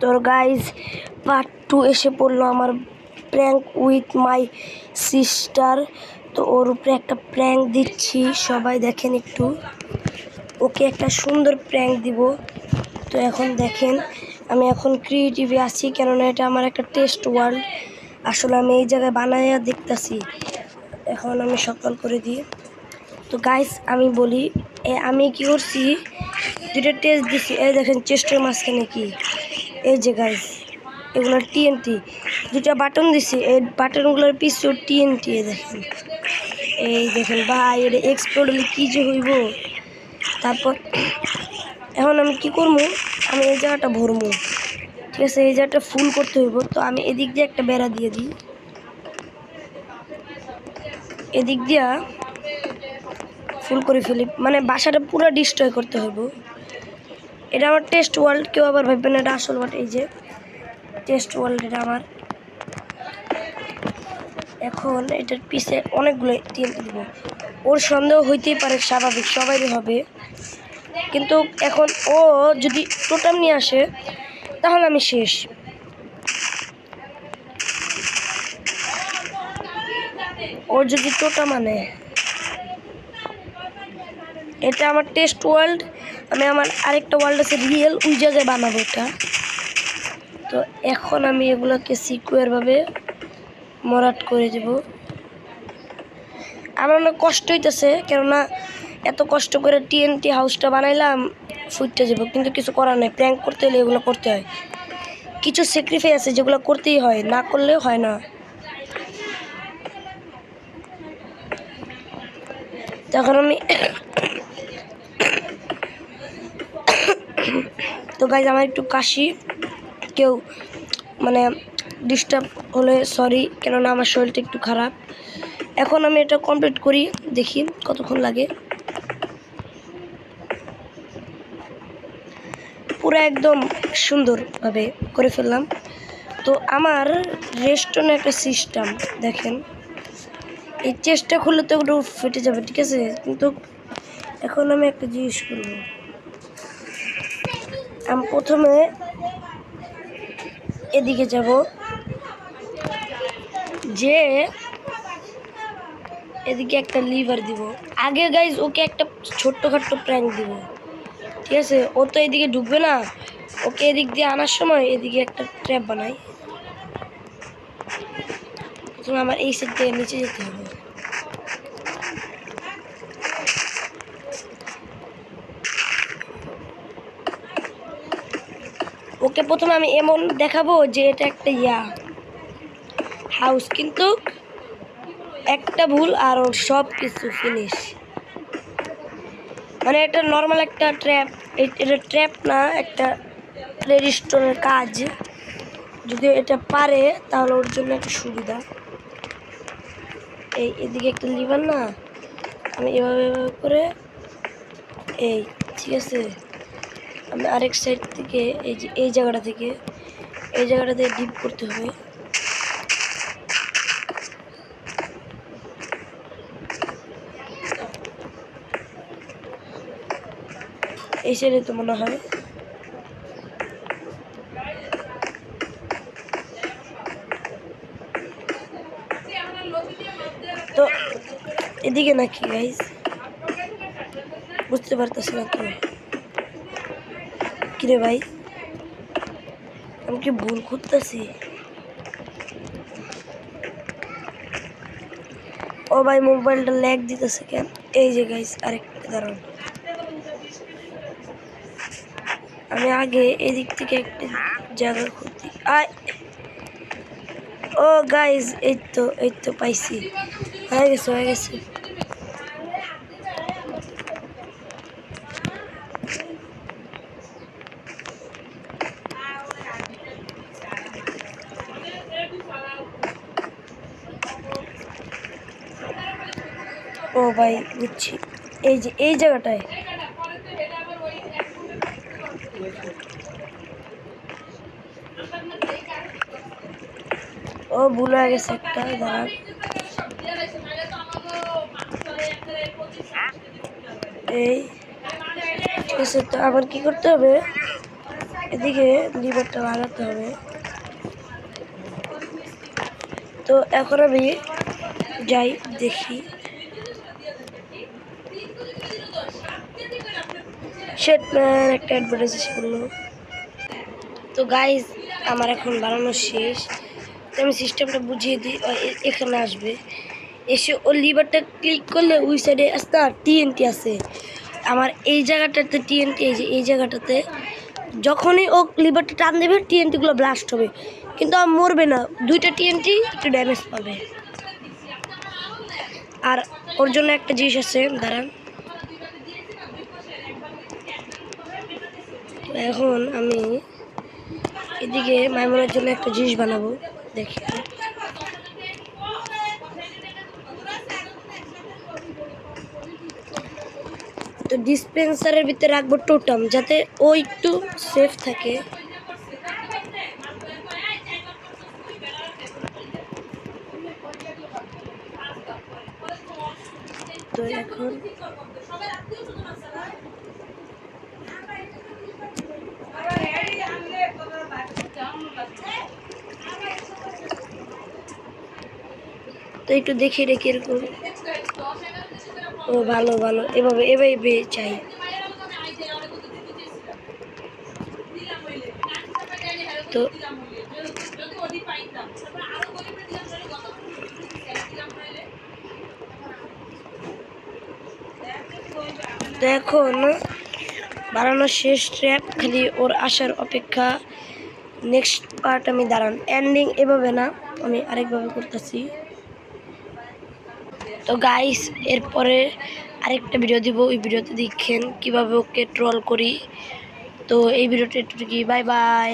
তো guys part 2 এসে পড়লো আমার প্র্যাঙ্ক উইথ মাই সিস্টার। তো ওর উপরে একটা প্র্যাঙ্ক দিচ্ছি, সবাই দেখেন একটু। ওকে একটা সুন্দর প্র্যাঙ্ক দিব। তো এখন দেখেন আমি এখন ক্রিয়েটিভে আছি, কেননা এটা আমার একটা টেস্ট ওয়ার্ল্ড। আসলে আমি এই জায়গায় বানাইয়া দেখতেছি। এখন আমি সকাল করে দিই। তো গাইজ আমি বলি, আমি কি করছি, দুটো টেস্ট দিছি। এই দেখেন চেস্টের মাঝখানে কি, এই যে গাইজ এগুলো টিএনটি। দুটা বাটন দিছি, এই বাটনগুলোর পিছু টিএনটি। দেখেন, এই দেখেন ভাই, এটা এক্সপ্লোড হলে কী যে হইব। তারপর এখন আমি কি করবো, আমি এই জায়গাটা ভরবো, ঠিক আছে? এই জায়গাটা ফুল করতে হইব। তো আমি এদিক দিয়ে একটা বেড়া দিয়ে দিই, এদিক দিয়া ফুল করে ফেলি, মানে বাসাটা পুরো ডিস্ট্রয় করতে হইব। এটা আমার টেস্ট ওয়ার্ল্ড, কেউ আবার ভাববেন এটা আসল ওয়ার্ল্ড। এই যে টেস্ট ওয়ার্ল্ড, এটা আমার। এখন এটার পিছে অনেকগুলো টিএনটি দিব। ওর সন্দেহ হইতেই পারে, স্বাভাবিক, সবারই হবে। কিন্তু এখন ও যদি টোটাম নিয়ে আসে তাহলে আমি শেষ। ওর যদি টোটাম মানে, এটা আমার টেস্ট ওয়ার্ল্ড। আমি আমার আরেকটা ওয়ার্ল্ড আছে রিয়েল, ওই জায়গায় বানাবো এটা। তো এখন আমি এগুলোকে সিকুয়ারভাবে মরাট করে দেব। আমার অনেক কষ্ট হইতেছে, কেননা এত কষ্ট করে টিএনটি হাউসটা বানাইলাম, ফুটতে যাব। কিন্তু কিছু করার নেই, প্র্যাঙ্ক করতে হলে এগুলো করতে হয়। কিছু স্যাক্রিফাইস আছে যেগুলো করতেই হয়, না করলেও হয় না। তখন আমি তো গাইজ আমার একটু কাশি, কেউ মানে ডিস্টার্ব হলে সরি, কেননা আমার শরীরটা একটু খারাপ। এখন আমি এটা কমপ্লিট করি, দেখি কতক্ষণ লাগে। পুরো একদম সুন্দরভাবে করে ফেললাম। তো আমার রেস্টুরেন্টের একটা সিস্টেম দেখেন, এই চেষ্টা খুললে তো একটু ফেটে যাবে, ঠিক আছে? কিন্তু এখন আমি একটা জিনিস করব। আমি প্রথমে এদিকে যাব, যে এদিকে একটা লিভার দিব। আগে গাইজ ওকে একটা ছোট্টখাট্ট প্র্যাঙ্ক দিব, ঠিক আছে? ও তো এদিকে ঢুকবে না, ওকে এদিক দিয়ে আনার সময় এদিকে একটা ট্র্যাপ বানাই। প্রথমে আমার এই সাইড থেকে নিচে যেতে হবে। ওকে প্রথমে আমি এমন দেখাবো যে এটা একটা হাউস, কিন্তু একটা ভুল আর ওর সব কিছু ফিনিশ। মানে এটা নর্মাল একটা ট্র্যাপ, এটা ট্র্যাপ না, একটা রেজিস্ট্রেশনের কাজ। যদি এটা পারে তাহলে ওর জন্য একটা সুবিধা। এদিকে একটা লিভার না, আমি এভাবে করে, এই ঠিক আছে, আমি আরেক সাইড থেকে এই যে এই জায়গাটা থেকে ডিপ করতে হবে। এই সাইডে তো মনে হয়। তো এদিকে নাকি গাইজ, বুঝতে পারতেছি না তো। কিরে ভাই, আমি কি ভুল করতেছি? ও ভাই, মোবাইলটা ল্যাগ দিতেছে কেন? এই যে গাইজ আরেকটা, দাঁড়ান, আমি আগে এদিক থেকে একটা জায়গা খুঁজছি। ও গাইজ, এই তো পাইছি, হয়ে গেছে। ও ভাই বুঝছি, এই যে এই জায়গাটায়। ও ভুল হয়ে গেছে একটা, দাঁড়ান। এই ঠিক আছে, তো আবার কি করতে হবে, এদিকে লিভারটা লাগাতে হবে। তো এখন আমি যাই দেখি। একটা অ্যাডভার্টাইজ করলো। তো গাইজ আমার এখন বানানো শেষ। তো আমি সিস্টেমটা বুঝিয়ে দিই। এখানে আসবে, এসে ও লিভারটা ক্লিক করলে ওই সাইডে আসতে টিএনটি আছে। আমার এই জায়গাটাতে টিএনটি, এই জায়গাটাতে যখনই ও লিভারটা টান দেবে টিএনটিগুলো ব্লাস্ট হবে, কিন্তু আর মরবে না। 2টা টিএনটি একটু ড্যামেজ পাবে। আর ওর জন্য একটা জিনিস আছে, দাঁড়ান। এখন আমি এদিকে মাইমনের জন্য একটা জিনিস বানাবো, দেখি। তো ডিসপেন্সারের ভিতরে রাখবো টোটাম, যাতে ও একটু সেফ থাকে। তো এখন তো একটু দেখে রেখে এরকম। ও ভালো ভালো, এভাবে এভাবে চাই। তো এখন বানানো শেষ ট্র্যাপ, খালি ওর আসার অপেক্ষা। নেক্সট পার্ট আমি দাঁড়ান, এন্ডিং এভাবে না, আমি আরেকভাবে করতেছি। তো গাইস এরপরে আরেকটা ভিডিও দিব, ওই ভিডিওতে দেখেন কিভাবে ওকে ট্রল করি। তো এই ভিডিওটা একটু কি, বাই বাই।